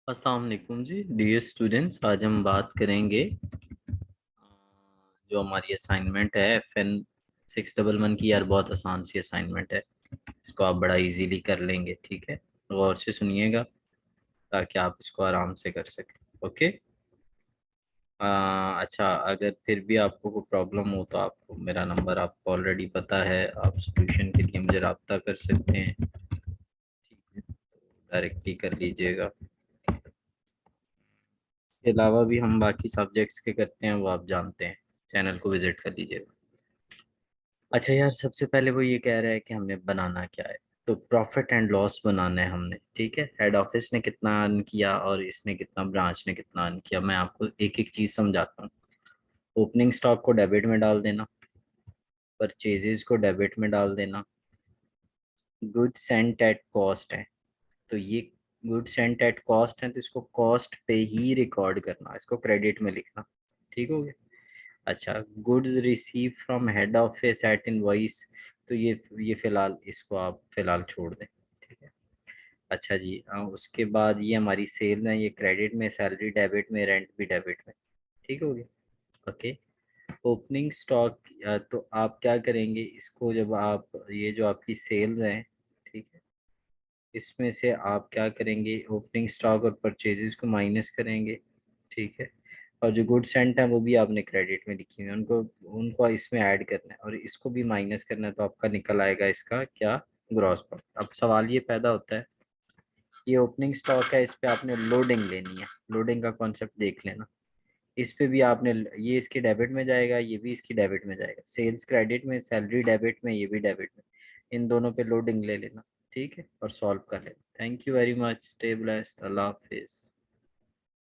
अस्सलाम वालेकुम जी dear students. आज हम बात करेंगे जो हमारी असाइनमेंट है FN 611 की। यार बहुत आसान सी असाइनमेंट है, इसको आप बड़ा इजीली कर लेंगे। ठीक है, गौर से सुनिएगा ताकि आप इसको आराम से कर सकें। ओके। अच्छा, अगर फिर भी आपको कोई प्रॉब्लम हो तो आपको मेरा नंबर आपको ऑलरेडी पता है, आप सॉल्यूशन के लिए मुझे रब्ता कर सकते हैं। ठीक है, डायरेक्टली कर लीजिएगा। इसके अलावा भी हम बाकी सब्जेक्ट्स के करते हैं, वो आप जानते हैं। चैनल को विजिट कर लीजिएगा। अच्छा यार, सबसे पहले वो ये कह रहा है कि हमें बनाना क्या है। तो प्रॉफिट एंड लॉस बनाना है हमने। ठीक है, हेड ऑफिस ने कितना अर्न किया और इसने कितना, ब्रांच ने कितना अर्न किया। मैं आपको एक एक चीज समझाता हूँ। ओपनिंग स्टॉक को डेबिट में डाल देना, परचेजेस को डेबिट में डाल देना। गुड्स सेंट एट कॉस्ट है, तो ये गुड्स सेंट एट कॉस्ट है, तो इसको कॉस्ट पे ही रिकॉर्ड करना, इसको क्रेडिट में लिखना। ठीक हो गया। अच्छा, goods receive from head office at invoice, तो ये फिलहाल इसको आप फिलहाल छोड़ दें। ठीक है। अच्छा जी, उसके बाद ये हमारी सेल है, ये क्रेडिट में, सैलरी डेबिट में, रेंट भी डेबिट में। ठीक हो गया। ओके। ओपनिंग स्टॉक, तो आप क्या करेंगे इसको, जब आप ये जो आपकी सेल्स हैं, ठीक है, इसमें से आप क्या करेंगे, ओपनिंग स्टॉक और परचेजेस को माइनस करेंगे। ठीक है। और जो गुड सेंट है वो भी आपने क्रेडिट में लिखी हुई है, उनको उनको इसमें ऐड करना है और इसको भी माइनस करना है, तो आपका निकल आएगा इसका क्या, ग्रॉस प्रॉफिट। अब सवाल ये पैदा होता है, ये ओपनिंग स्टॉक है, इस पे आपने लोडिंग लेनी है। लोडिंग का कॉन्सेप्ट देख लेना। इस पे भी आपने, ये इसकी डेबिट में जाएगा, ये भी इसकी डेबिट में जाएगा। सेल्स क्रेडिट में, सैलरी डेबिट में, ये भी डेबिट में। इन दोनों पे लोडिंग ले लेना। ठीक है, और सॉल्व कर लेना। Thank you very much, stay blessed, Allah Hafiz.